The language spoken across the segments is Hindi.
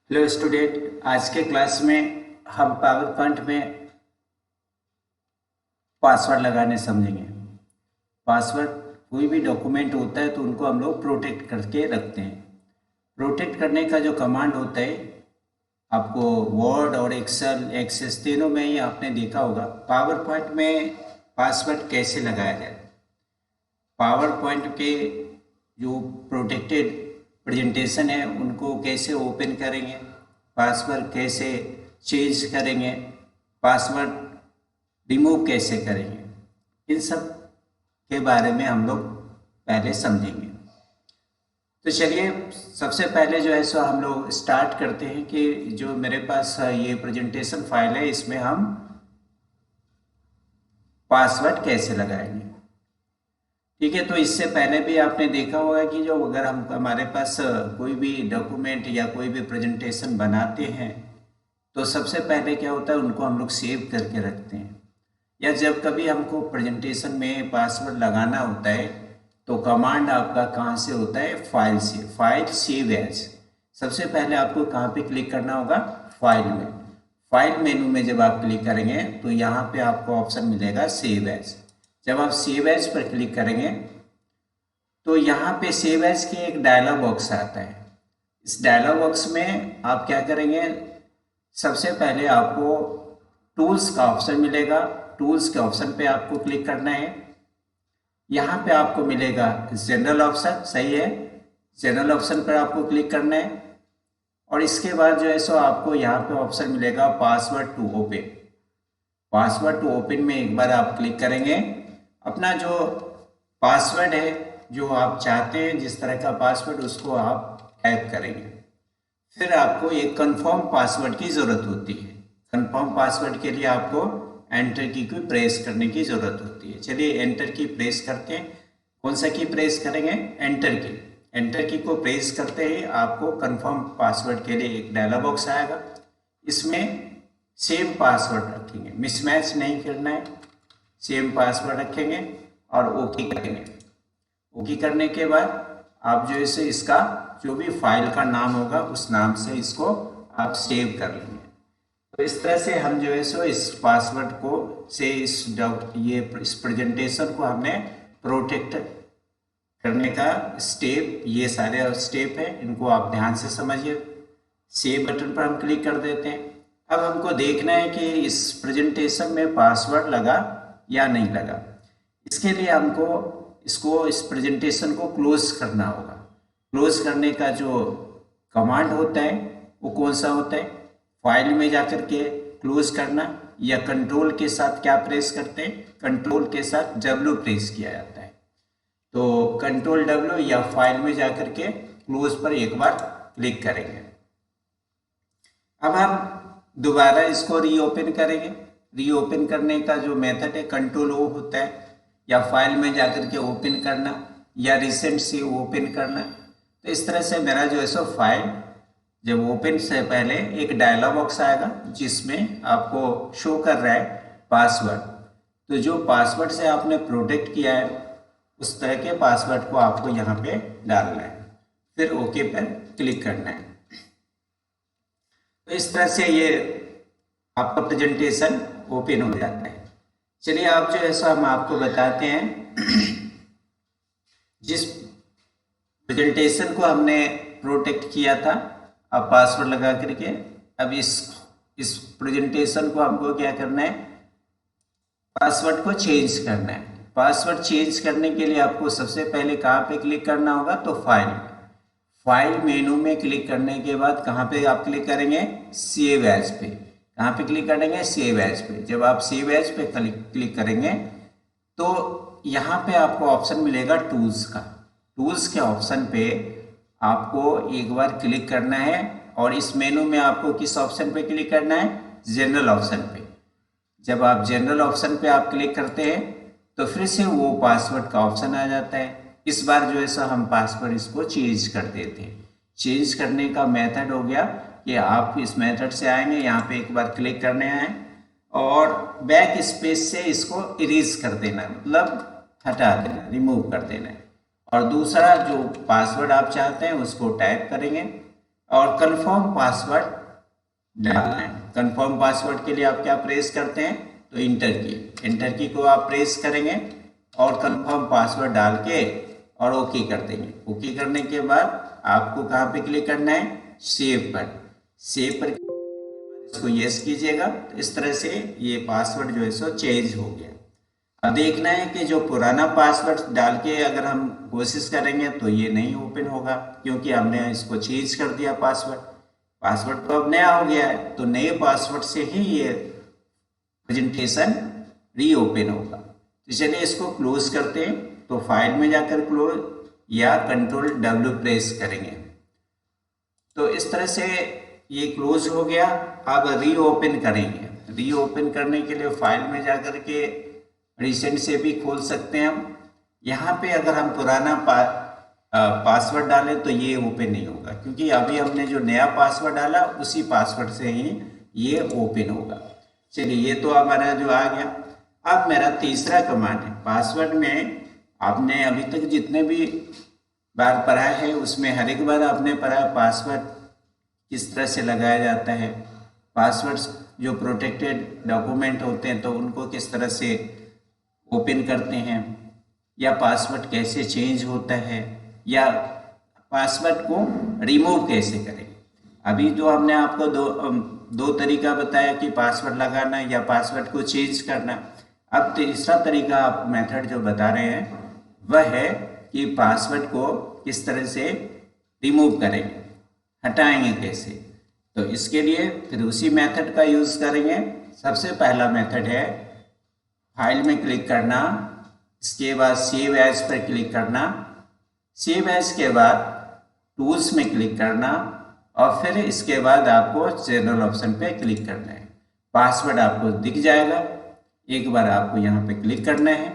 हेलो स्टूडेंट, आज के क्लास में हम पावर पॉइंट में पासवर्ड लगाने समझेंगे। पासवर्ड कोई भी डॉक्यूमेंट होता है तो उनको हम लोग प्रोटेक्ट करके रखते हैं। प्रोटेक्ट करने का जो कमांड होता है, आपको वर्ड और एक्सेल एक्सेस तीनों में ही आपने देखा होगा। पावर पॉइंट में पासवर्ड कैसे लगाया जाए, पावर पॉइंट के जो प्रोटेक्टेड प्रेजेंटेशन है उनको कैसे ओपन करेंगे, पासवर्ड कैसे चेंज करेंगे, पासवर्ड रिमूव कैसे करेंगे, इन सब के बारे में हम लोग पहले समझेंगे। तो चलिए, सबसे पहले जो है सो हम लोग स्टार्ट करते हैं कि जो मेरे पास ये प्रेजेंटेशन फाइल है इसमें हम पासवर्ड कैसे लगाएंगे। ठीक है, तो इससे पहले भी आपने देखा होगा कि जो अगर हम हमारे पास कोई भी डॉक्यूमेंट या कोई भी प्रेजेंटेशन बनाते हैं तो सबसे पहले क्या होता है, उनको हम लोग सेव करके रखते हैं। या जब कभी हमको प्रेजेंटेशन में पासवर्ड लगाना होता है तो कमांड आपका कहाँ से होता है, फाइल से। फाइल सेव एज, सबसे पहले आपको कहाँ पे क्लिक करना होगा, फाइल में। फाइल मेनू में जब आप क्लिक करेंगे तो यहाँ पे आपको ऑप्शन मिलेगा सेव एज। जब आप सेव एज पर क्लिक करेंगे तो यहाँ पे सेव एज के एक डायलॉग बॉक्स आता है। इस डायलॉग बॉक्स में आप क्या करेंगे, सबसे पहले आपको टूल्स का ऑप्शन मिलेगा। टूल्स के ऑप्शन पे आपको क्लिक करना है। यहाँ पे आपको मिलेगा जनरल ऑप्शन, सही है, जनरल ऑप्शन पर आपको क्लिक करना है। और इसके बाद जो है सो आपको यहाँ पे ऑप्शन मिलेगा password to open. Password to open में एक बार आप क्लिक करेंगे, अपना जो पासवर्ड है जो आप चाहते हैं जिस तरह का पासवर्ड उसको आप टाइप करेंगे। फिर आपको एक कंफर्म पासवर्ड की ज़रूरत होती है। कंफर्म पासवर्ड के लिए आपको एंटर की को प्रेस करने की ज़रूरत होती है। चलिए एंटर की प्रेस करते हैं। कौन सा की प्रेस करेंगे, एंटर की। एंटर की को प्रेस करते ही आपको कंफर्म पासवर्ड के लिए एक डायलॉग बॉक्स आएगा। इसमें सेम पासवर्ड रखेंगे, मिसमैच नहीं करना है, सेम पासवर्ड रखेंगे और ओके करेंगे। ओके करने के बाद आप जो है इसका जो भी फाइल का नाम होगा उस नाम से इसको आप सेव कर लेंगे। तो इस तरह से हम जो है सो इस पासवर्ड को से इस प्रेजेंटेशन को हमने प्रोटेक्ट करने का स्टेप, ये सारे स्टेप है, इनको आप ध्यान से समझिए। सेव बटन पर हम क्लिक कर देते हैं। अब हमको देखना है कि इस प्रेजेंटेशन में पासवर्ड लगा या नहीं लगा। इसके लिए हमको इस प्रेजेंटेशन को क्लोज करना होगा। क्लोज करने का जो कमांड होता है वो कौन सा होता है, फाइल में जाकर के क्लोज करना, या कंट्रोल के साथ क्या प्रेस करते हैं, कंट्रोल के साथ W प्रेस किया जाता है। तो कंट्रोल W या फाइल में जाकर के क्लोज पर एक बार क्लिक करेंगे। अब हम दोबारा इसको रीओपन करेंगे। रीओपन करने का जो मेथड है कंट्रोल O होता है, या फाइल में जाकर के ओपन करना, या रिसेंट से ओपन करना। तो इस तरह से मेरा जो है सो फाइल जब ओपन से पहले एक डायलॉग बॉक्स आएगा जिसमें आपको शो कर रहा है पासवर्ड। तो जो पासवर्ड से आपने प्रोटेक्ट किया है उस तरह के पासवर्ड को आपको यहाँ पे डालना है, फिर ओके पर क्लिक करना है। तो इस तरह से ये आपका प्रेजेंटेशन ओपन हो जाता है। चलिए आप जो है सो हम आपको बताते हैं जिस प्रेजेंटेशन को हमने प्रोटेक्ट किया था अब पासवर्ड लगा करके, अब इस प्रेजेंटेशन को हमको क्या करना है, पासवर्ड को चेंज करना है। पासवर्ड चेंज करने के लिए आपको सबसे पहले कहाँ पे क्लिक करना होगा, तो फाइल मेनू में क्लिक करने के बाद कहाँ पे आप क्लिक करेंगे, सेव एज पे। कहाँ पे क्लिक करेंगे, सेव एज पे। जब आप सेव एज पे क्लिक करेंगे तो यहाँ पे आपको ऑप्शन मिलेगा टूल्स का। टूल्स के ऑप्शन पे आपको एक बार क्लिक करना है और इस मेनू में आपको किस ऑप्शन पे क्लिक करना है, जनरल ऑप्शन पे। जब आप जनरल ऑप्शन पे आप क्लिक करते हैं तो फिर से वो पासवर्ड का ऑप्शन आ जाता है। इस बार जो है सो हम पासवर्ड इसको चेंज कर देते हैं। चेंज करने का मेथड हो गया कि आप इस मेथड से आएंगे, यहाँ पे एक बार क्लिक करने आए और बैक स्पेस से इसको इरेज कर देना है, मतलब हटा देना, रिमूव कर देना है। और दूसरा जो पासवर्ड आप चाहते हैं उसको टाइप करेंगे और कंफर्म पासवर्ड डालना है। कंफर्म पासवर्ड के लिए आप क्या प्रेस करते हैं, तो इंटर की को आप प्रेस करेंगे और कंफर्म पासवर्ड डाल के और ओके कर देंगे। ओके करने के बाद आपको कहाँ पे क्लिक करना है, सेव पर इसको यस कीजिएगा। तो इस तरह से ये पासवर्ड जो है सो चेंज हो गया। अब देखना है कि जो पुराना पासवर्ड डाल के अगर हम कोशिश करेंगे तो ये नहीं ओपन होगा, क्योंकि हमने इसको चेंज कर दिया पासवर्ड तो अब नया हो गया है। तो नए पासवर्ड से ही ये प्रेजेंटेशन रीओपन होगा। तो चलिए इसको क्लोज करते हैं। तो फाइल में जाकर क्लोज या कंट्रोल W प्रेस करेंगे। तो इस तरह से ये क्लोज हो गया। अब रीओपन करेंगे। रीओपन करने के लिए फाइल में जाकर के रिसेंट से भी खोल सकते हैं हम। यहाँ पे अगर हम पुराना पासवर्ड डालें तो ये ओपन नहीं होगा, क्योंकि अभी हमने जो नया पासवर्ड डाला उसी पासवर्ड से ही ये ओपन होगा। चलिए ये तो हमारा जो आ गया। अब मेरा तीसरा कमांड है। पासवर्ड में आपने अभी तक जितने भी बार पढ़ा है उसमें हर एक बार आपने पढ़ा पासवर्ड किस तरह से लगाया जाता है, पासवर्ड जो प्रोटेक्टेड डॉक्यूमेंट होते हैं तो उनको किस तरह से ओपन करते हैं, या पासवर्ड कैसे चेंज होता है, या पासवर्ड को रिमूव कैसे करें। अभी जो हमने आपको दो तरीका बताया कि पासवर्ड लगाना या पासवर्ड को चेंज करना। अब तीसरा तरीका आप मेथड जो बता रहे हैं वह है कि पासवर्ड को किस तरह से रिमूव करेंगे, हटाएंगे कैसे। तो इसके लिए फिर उसी मेथड का यूज़ करेंगे। सबसे पहला मेथड है फाइल में क्लिक करना, इसके बाद सेव एज पर क्लिक करना, सेव एज के बाद टूल्स में क्लिक करना और फिर इसके बाद आपको जनरल ऑप्शन पे क्लिक करना है। पासवर्ड आपको दिख जाएगा। एक बार आपको यहाँ पे क्लिक करना है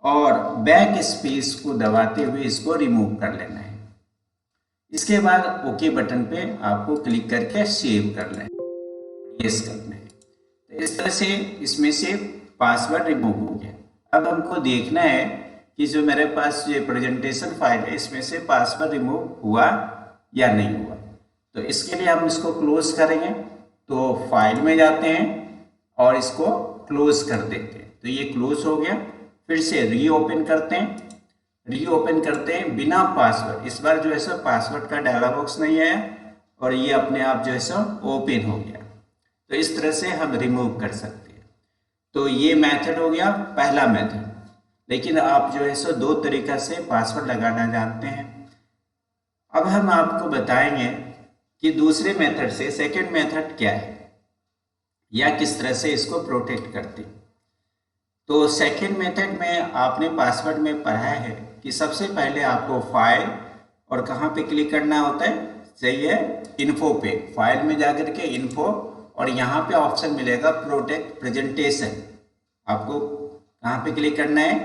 और बैक स्पेस को दबाते हुए इसको रिमूव कर लेना है। इसके बाद ओके बटन पे आपको क्लिक करके सेव करना है, यस करना है। तो इस तरह से इसमें से पासवर्ड रिमूव हो गया। अब हमको देखना है कि जो मेरे पास ये प्रेजेंटेशन फाइल है इसमें से पासवर्ड रिमूव हुआ या नहीं हुआ। तो इसके लिए हम इसको क्लोज करेंगे। तो फाइल में जाते हैं और इसको क्लोज कर देते हैं। तो ये क्लोज हो गया। फिर से रीओपन करते हैं बिना पासवर्ड। इस बार जो है सो पासवर्ड का डायलॉग बॉक्स नहीं आया और ये अपने आप जो है सो ओपन हो गया। तो इस तरह से हम रिमूव कर सकते हैं। तो ये मेथड हो गया पहला मेथड। लेकिन आप जो है सो दो तरीका से पासवर्ड लगाना जानते हैं। अब हम आपको बताएंगे कि दूसरे मेथड से सेकंड मेथड क्या है या किस तरह से इसको प्रोटेक्ट करते हैं। तो सेकंड मेथड में आपने पासवर्ड में पढ़ा है कि सबसे पहले आपको फाइल और कहाँ पे क्लिक करना होता है, सही है, इन्फो पे। फाइल में जाकर के इन्फो और यहाँ पे ऑप्शन मिलेगा प्रोटेक्ट प्रेजेंटेशन। आपको कहाँ पे क्लिक करना है,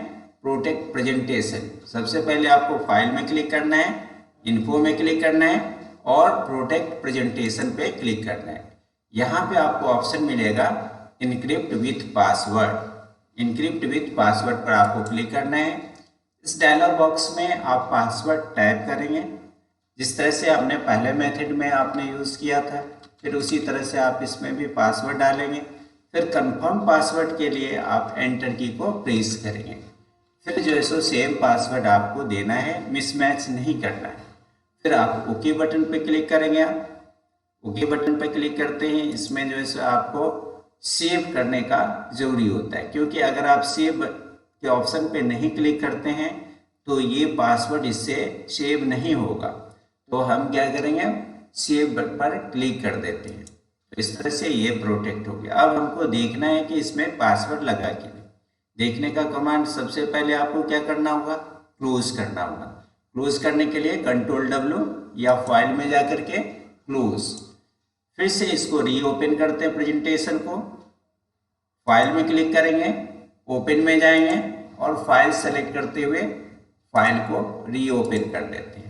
प्रोटेक्ट प्रेजेंटेशन। सबसे पहले आपको फाइल में क्लिक करना है, इन्फो में क्लिक करना है और प्रोटेक्ट प्रेजेंटेशन पे क्लिक करना है। यहाँ पे आपको ऑप्शन मिलेगा encrypt with password. Encrypt with password पर आपको क्लिक करना है। इस डायलॉग बॉक्स में आप पासवर्ड टाइप करेंगे जिस तरह से आपने पहले मेथड में आपने यूज़ किया था। फिर उसी तरह से आप इसमें भी पासवर्ड डालेंगे। फिर कंफर्म पासवर्ड के लिए आप एंटर की को प्रेस करेंगे। फिर जो है सो सेम पासवर्ड आपको देना है, मिसमैच नहीं करना है। फिर आप ओके बटन पे क्लिक करेंगे। ओके बटन पे क्लिक करते हैं, इसमें जो है सो आपको सेव करने का जरूरी होता है, क्योंकि अगर आप सेव के ऑप्शन पे नहीं क्लिक करते हैं तो ये पासवर्ड इससे सेव नहीं होगा। तो हम क्या करेंगे, सेव पर क्लिक कर देते हैं। तो इस तरह से ये प्रोटेक्ट हो गया। अब हमको देखना है कि इसमें पासवर्ड लगा कि नहीं। देखने का कमांड सबसे पहले आपको क्या करना होगा, क्लोज करना होगा। क्लोज करने के लिए कंट्रोल W या फाइल में जाकर के क्लोज। फिर से इसको रीओपन करते हैं प्रेजेंटेशन को। फाइल में क्लिक करेंगे, ओपन में जाएंगे और फाइल सेलेक्ट करते हुए फाइल को रीओपन कर देते हैं।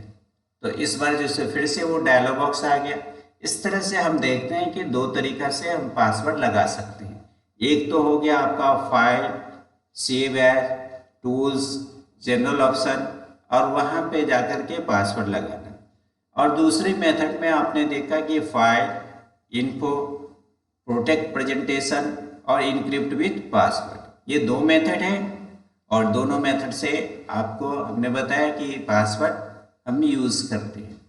तो इस बार जैसे फिर से वो डायलॉग बॉक्स आ गया। इस तरह से हम देखते हैं कि दो तरीका से हम पासवर्ड लगा सकते हैं। एक तो हो गया आपका file, save as, tools, general option और वहाँ पे जाकर के पासवर्ड लगाना। और दूसरी मेथड में आपने देखा कि फाइल, इन्फो, प्रोटेक्ट प्रेजेंटेशन और इनक्रिप्ट विथ पासवर्ड, ये दो मेथड हैं और दोनों मेथड से आपको हमने बताया कि पासवर्ड हम यूज़ करते हैं।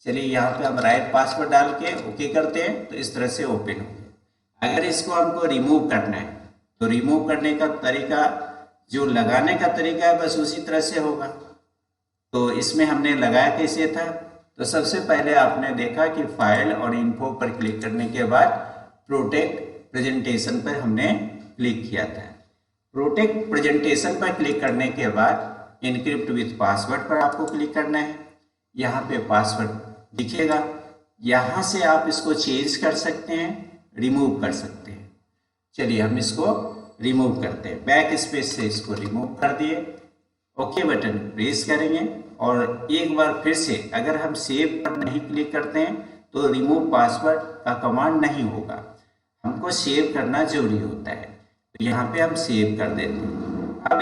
चलिए यहाँ पे हम राइट पासवर्ड डाल के ओके करते हैं तो इस तरह से ओपन हो गया। अगर इसको हमको रिमूव करना है तो रिमूव करने का तरीका, जो लगाने का तरीका है बस उसी तरह से होगा। तो इसमें हमने लगाया कैसे था, तो सबसे पहले आपने देखा कि फाइल और इन्फो पर क्लिक करने के बाद प्रोटेक्ट प्रेजेंटेशन पर हमने क्लिक किया था। प्रोटेक्ट प्रेजेंटेशन पर क्लिक करने के बाद इनक्रिप्ट विथ पासवर्ड पर आपको क्लिक करना है। यहाँ पे पासवर्ड दिखेगा, यहाँ से आप इसको चेंज कर सकते हैं, रिमूव कर सकते हैं। चलिए हम इसको रिमूव करते हैं, बैक स्पेस से इसको रिमूव कर दिए, ओके बटन प्रेस करेंगे और एक बार फिर से अगर हम सेव पर नहीं क्लिक करते हैं तो रिमूव पासवर्ड का कमांड नहीं होगा, हमको सेव करना जरूरी होता है। तो यहाँ पे हम सेव कर देते हैं। अब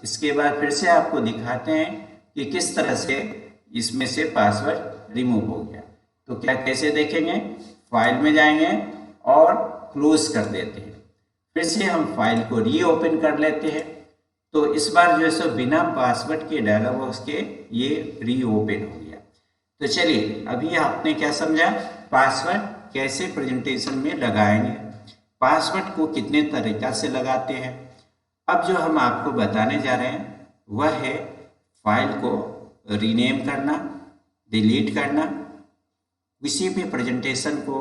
इसके बाद फिर से आपको दिखाते हैं कि किस तरह से इसमें से पासवर्ड रिमूव हो गया। तो क्या कैसे देखेंगे, फाइल में जाएंगे और क्लोज कर देते हैं, फिर से हम फाइल को रीओपन कर लेते हैं। तो इस बार जो है सो बिना पासवर्ड के डायलॉग बॉक्स के ये रीओपन हो गया। तो चलिए अभी आपने क्या समझा, पासवर्ड कैसे प्रेजेंटेशन में लगाएंगे, पासवर्ड को कितने तरीका से लगाते हैं। अब जो हम आपको बताने जा रहे हैं वह है फाइल को रीनेम करना, डिलीट करना। किसी भी प्रेजेंटेशन को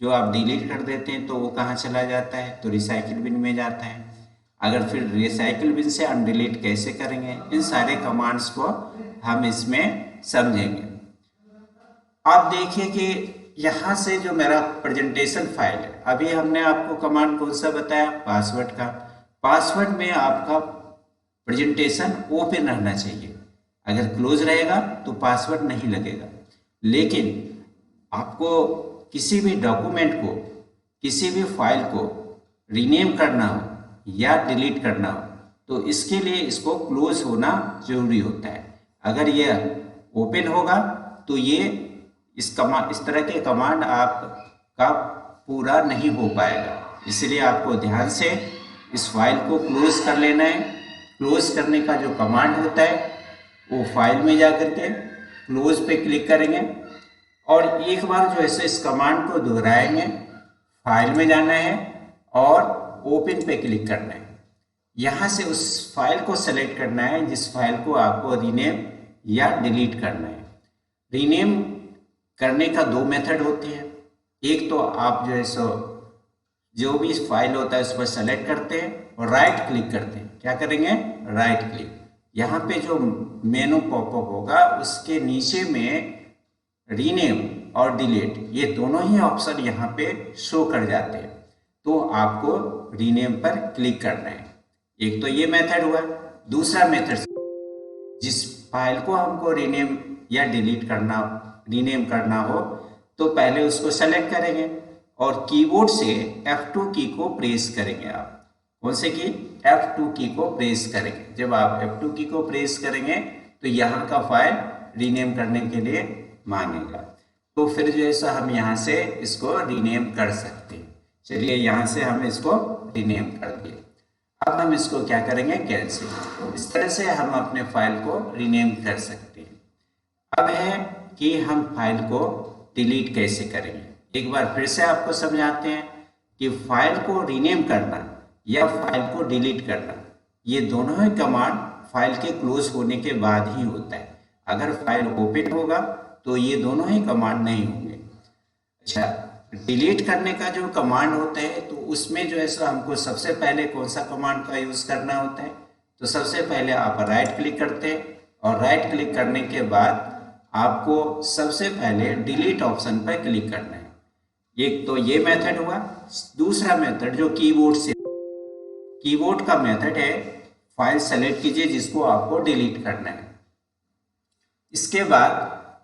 जो आप डिलीट कर देते हैं तो वो कहाँ चला जाता है, तो रिसाइकिल बिन में जाता है। अगर फिर रिसाइकिल बिन से अनडिलीट कैसे करेंगे, इन सारे कमांड्स को हम इसमें समझेंगे। आप देखिए कि यहाँ से जो मेरा प्रेजेंटेशन फाइल है, अभी हमने आपको कमांड कौन सा बताया, पासवर्ड का। पासवर्ड में आपका प्रेजेंटेशन ओपन रहना चाहिए, अगर क्लोज रहेगा तो पासवर्ड नहीं लगेगा। लेकिन आपको किसी भी डॉक्यूमेंट को, किसी भी फाइल को रीनेम करना हो या डिलीट करना हो तो इसके लिए इसको क्लोज होना जरूरी होता है। अगर ये ओपन होगा तो ये इस तरह के कमांड आपका पूरा नहीं हो पाएगा। इसलिए आपको ध्यान से इस फाइल को क्लोज कर लेना है। क्लोज करने का जो कमांड होता है वो फाइल में जा करके क्लोज पे क्लिक करेंगे और एक बार जो है इस कमांड को दोहराएंगे, फाइल में जाना है और ओपन पे क्लिक करना है। यहाँ से उस फाइल को सेलेक्ट करना है जिस फाइल को आपको रीनेम या डिलीट करना है। रीनेम करने का दो मेथड होते हैं। एक तो आप जो है सो जो भी फाइल होता है उस पर सेलेक्ट करते हैं और राइट क्लिक करते हैं। क्या करेंगे, राइट क्लिक। यहाँ पे जो मेनू पॉपअप होगा उसके नीचे में रीनेम और डिलीट, ये दोनों ही ऑप्शन यहाँ पे शो कर जाते हैं। तो आपको रीनेम पर क्लिक करना है। एक तो ये मेथड हुआ। दूसरा मेथड, जिस फाइल को हमको रीनेम या डिलीट करना, रीनेम करना हो तो पहले उसको सेलेक्ट करेंगे और कीबोर्ड से F2 की को प्रेस करेंगे। आप कौन से की, F2 की को प्रेस करेंगे। जब आप F2 की को प्रेस करेंगे तो यहाँ का फाइल रीनेम करने के लिए मांगेगा। तो फिर जो है सो हम यहाँ से इसको रीनेम कर सकते हैं। चलिए यहाँ से हम इसको रीनेम कर दिए। अब हम इसको क्या करेंगे, कैंसिल। इस तरह से हम अपने फाइल को रीनेम कर सकते हैं। अब है कि हम फाइल को डिलीट कैसे करेंगे। एक बार फिर से आपको समझाते हैं कि फाइल को रीनेम करना या फाइल को डिलीट करना, ये दोनों ही कमांड फाइल के क्लोज होने के बाद ही होता है। अगर फाइल ओपन होगा तो ये दोनों ही कमांड नहीं होंगे। अच्छा, डिलीट करने का जो कमांड होता है तो उसमें जो है सो हमको सबसे पहले कौन सा कमांड का यूज करना होता है, तो सबसे पहले आप राइट क्लिक करते हैं और राइट क्लिक करने के बाद आपको सबसे पहले डिलीट ऑप्शन पर क्लिक करना है। एक तो ये मेथड हुआ। दूसरा मेथड जो कीबोर्ड का मेथड है, फाइल सेलेक्ट कीजिए जिसको आपको डिलीट करना है। इसके बाद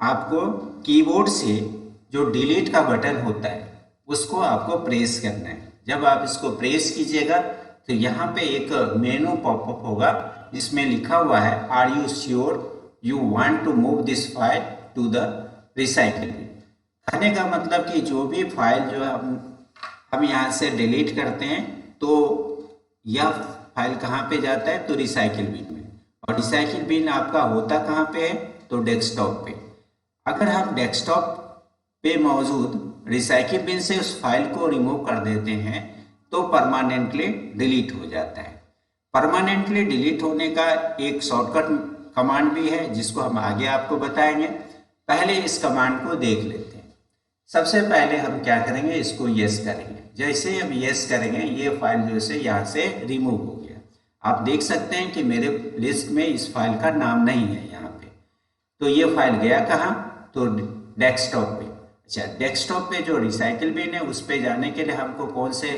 आपको कीबोर्ड से जो डिलीट का बटन होता है उसको आपको प्रेस करना है। जब आप इसको प्रेस कीजिएगा तो यहाँ पे एक मेनू पॉपअप होगा जिसमें लिखा हुआ है are you sure you want to move this file to the recycle bin. कहने का मतलब कि जो भी फाइल जो हम यहाँ से डिलीट करते हैं तो यह फाइल कहाँ पे जाता है, तो रिसाइकिल बिन में। और रिसाइकिल बिन आपका होता कहाँ पे है, तो डेस्कटॉप पे। अगर हम डेस्कटॉप पे मौजूद रिसाइकिल बिन से उस फाइल को रिमूव कर देते हैं तो परमानेंटली डिलीट हो जाता है। परमानेंटली डिलीट होने का एक शॉर्टकट कमांड भी है जिसको हम आगे आपको बताएंगे। पहले इस कमांड को देख लेते हैं। सबसे पहले हम क्या करेंगे, इसको यस करेंगे। जैसे हम यस करेंगे ये फाइल जो है यहाँ से रिमूव हो गया। आप देख सकते हैं कि मेरे लिस्ट में इस फाइल का नाम नहीं है यहाँ पे। तो ये फाइल गया कहाँ, तो डेस्कटॉप पे। अच्छा, डेस्कटॉप पे जो रिसाइकिल बिन है उस पे जाने के लिए हमको कौन से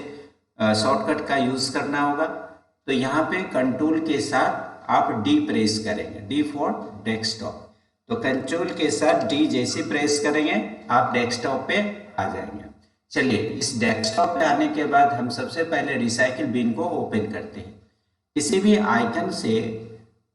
शॉर्टकट का यूज करना होगा, तो यहाँ पे कंट्रोल के साथ आप डी प्रेस करेंगे, डी फॉर डेस्कटॉप। तो कंट्रोल के साथ डी जैसे प्रेस करेंगे आप डेस्कटॉप पे आ जाएंगे। चलिए, इस डेस्कटॉप पे आने के बाद हम सबसे पहले रिसाइकिल बिन को ओपन करते हैं। किसी भी आइकन से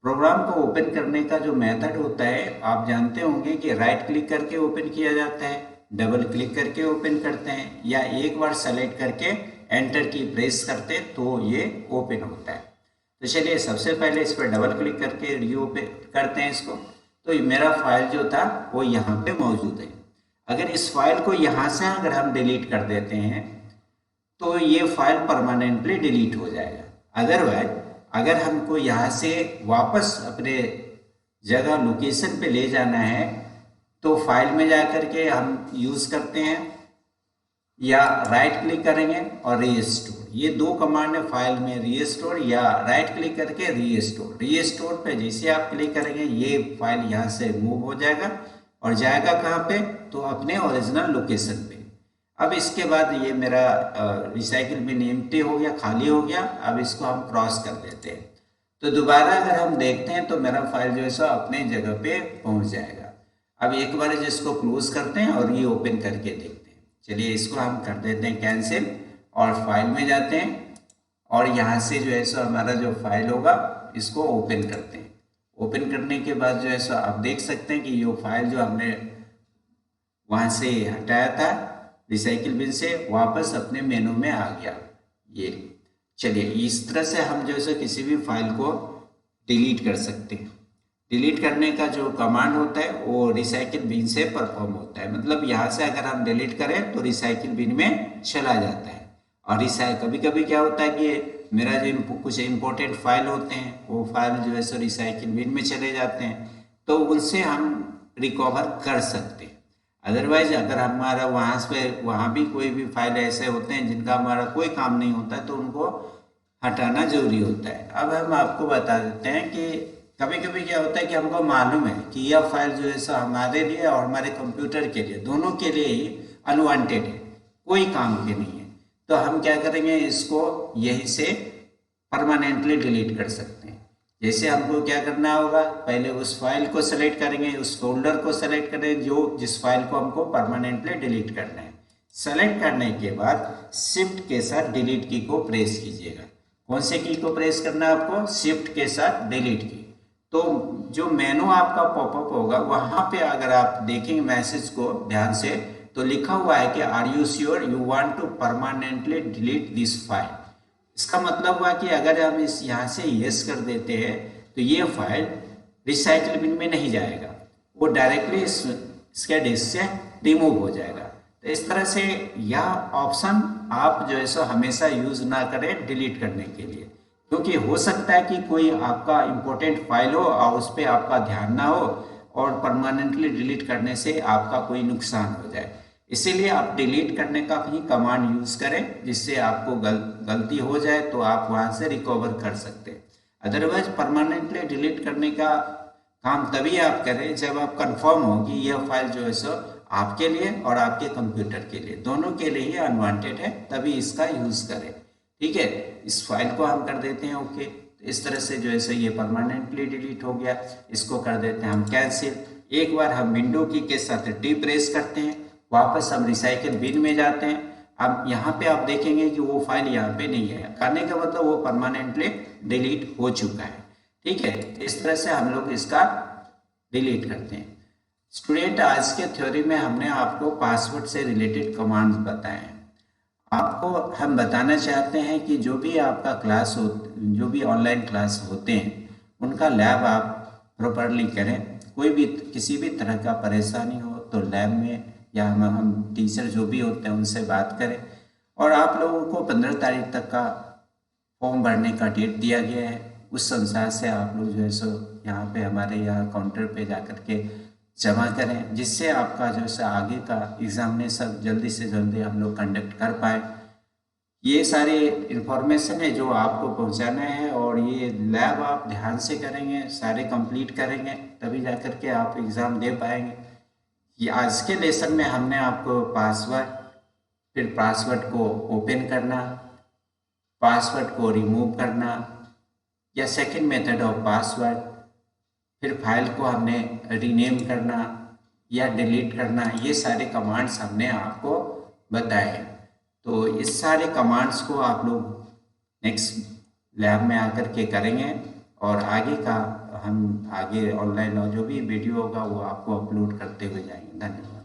प्रोग्राम को ओपन करने का जो मेथड होता है आप जानते होंगे कि राइट क्लिक करके ओपन किया जाता है, डबल क्लिक करके ओपन करते हैं, या एक बार सेलेक्ट करके एंटर की प्रेस करते तो ये ओपन होता है। तो चलिए सबसे पहले इस पर डबल क्लिक करके रीओपन करते हैं इसको। तो मेरा फाइल जो था वो यहाँ पे मौजूद है। अगर इस फाइल को यहाँ से अगर हम डिलीट कर देते हैं तो ये फाइल परमानेंटली डिलीट हो जाएगा। अदरवाइज अगर हमको यहाँ से वापस अपने जगह लोकेशन पे ले जाना है तो फाइल में जा करके हम यूज़ करते हैं या राइट क्लिक करेंगे और रीस्टोर। ये दो कमांड है फाइल में, रीस्टोर या राइट क्लिक करके रीस्टोर। रीस्टोर पे जैसे आप क्लिक करेंगे ये फाइल यहाँ से मूव हो जाएगा और जाएगा कहाँ पे, तो अपने ओरिजिनल लोकेशन पे। अब इसके बाद ये मेरा रिसाइकिल बिन एम्प्टी हो गया, खाली हो गया। अब इसको हम क्रॉस कर देते हैं तो दोबारा अगर हम देखते हैं तो मेरा फाइल जो है सो अपने जगह पे पहुंच जाएगा। अब एक बार जिसको क्लोज करते हैं और ये ओपन करके देखते हैं। चलिए इसको हम कर देते हैं कैंसिल और फाइल में जाते हैं और यहाँ से जो है सो हमारा जो फाइल होगा इसको ओपन करते हैं। ओपन करने के बाद जो है सो आप देख सकते हैं कि ये फाइल जो हमने वहाँ से हटाया था रिसाइकिल बिन से वापस अपने मेनू में आ गया ये। चलिए इस तरह से हम जो है किसी भी फाइल को डिलीट कर सकते हैं। डिलीट करने का जो कमांड होता है वो रिसाइकिल बिन से परफॉर्म होता है। मतलब यहाँ से अगर हम डिलीट करें तो रिसाइकिल बिन में चला जाता है। और कभी कभी क्या होता है कि मेरा जो कुछ इम्पोर्टेंट फाइल होते हैं वो फाइल जो है सो रिसाइकिल बिन में चले जाते हैं तो उनसे हम रिकवर कर सकते हैं। अदरवाइज अगर हमारा वहाँ भी कोई भी फाइल ऐसे होते हैं जिनका हमारा कोई काम नहीं होता है तो उनको हटाना जरूरी होता है। अब हम आपको बता देते हैं कि कभी कभी क्या होता है कि हमको मालूम है कि यह फाइल जो है सो हमारे लिए और हमारे कंप्यूटर के लिए दोनों के लिए ही अनवांटेड है, कोई काम के नहीं है। तो हम क्या करेंगे, इसको यहीं से परमानेंटली डिलीट कर सकते हैं। जैसे हमको क्या करना होगा, पहले उस फाइल को सेलेक्ट करेंगे, उस फोल्डर को सेलेक्ट करेंगे जिस फाइल को हमको परमानेंटली डिलीट करना है। सेलेक्ट करने के बाद शिफ्ट के साथ डिलीट की को प्रेस कीजिएगा। कौन से की को प्रेस करना है आपको, शिफ्ट के साथ डिलीट की। तो जो मेनू आपका पॉपअप होगा वहां पे अगर आप देखेंगे मैसेज को ध्यान से तो लिखा हुआ है कि are you sure you want to permanently delete this file. इसका मतलब हुआ कि अगर हम इस यहाँ से यस कर देते हैं तो ये फाइल रिसाइकिल बिन में नहीं जाएगा, वो डायरेक्टली इसके डिस्क से रिमूव हो जाएगा। तो इस तरह से यह ऑप्शन आप जो है सो हमेशा यूज ना करें डिलीट करने के लिए, क्योंकि हो सकता है कि कोई आपका इम्पोर्टेंट फाइल हो और उस पर आपका ध्यान ना हो और परमानेंटली डिलीट करने से आपका कोई नुकसान हो जाए। इसीलिए आप डिलीट करने का ही कमांड यूज करें जिससे आपको गलती हो जाए तो आप वहां से रिकवर कर सकते हैं। अदरवाइज परमानेंटली डिलीट करने का काम तभी आप करें जब आप कंफर्म हो कि यह फाइल जो है सो आपके लिए और आपके कंप्यूटर के लिए दोनों के लिए ही अनवांटेड है, तभी इसका यूज करें। ठीक है, इस फाइल को हम कर देते हैं ओके। तो इस तरह से जो है सो ये परमानेंटली डिलीट हो गया। इसको कर देते हैं हम कैंसिल। एक बार हम विंडो की के साथ टी प्रेस करते हैं, वापस हम रिसाइकिल बिन में जाते हैं। अब यहाँ पे आप देखेंगे कि वो फाइल यहाँ पे नहीं है, करने का मतलब वो परमानेंटली डिलीट हो चुका है। ठीक है, इस तरह से हम लोग इसका डिलीट करते हैं। स्टूडेंट, आज के थ्योरी में हमने आपको पासवर्ड से रिलेटेड कमांड्स बताए हैं। आपको हम बताना चाहते हैं कि जो भी आपका क्लास हो, जो भी ऑनलाइन क्लास होते हैं उनका लैब आप प्रॉपरली करें। कोई भी किसी भी तरह का परेशानी हो तो लैब में या हम टीचर जो भी होते हैं उनसे बात करें। और आप लोगों को 15 तारीख तक का फॉर्म भरने का डेट दिया गया है। उस अनुसार से आप लोग जो है सो यहाँ पे हमारे यहाँ काउंटर पे जा कर के जमा करें, जिससे आपका जो है आगे का एग्जामिनेशन जल्दी से जल्दी हम लोग कंडक्ट कर पाए। ये सारे इंफॉर्मेशन है जो आपको पहुंचाना है, और ये लैब आप ध्यान से करेंगे, सारे कंप्लीट करेंगे, तभी जा कर के आप एग्ज़ाम दे पाएंगे। ये आज के लेसन में हमने आपको पासवर्ड, फिर पासवर्ड को ओपन करना, पासवर्ड को रिमूव करना या सेकंड मेथड ऑफ पासवर्ड, फिर फाइल को हमने रीनेम करना या डिलीट करना, ये सारे कमांड्स हमने आपको बताए। तो इस सारे कमांड्स को आप लोग नेक्स्ट लैब में आकर के करेंगे, और आगे का हम आगे ऑनलाइन जो भी वीडियो होगा वो आपको अपलोड करते हुए जाएंगे। धन्यवाद।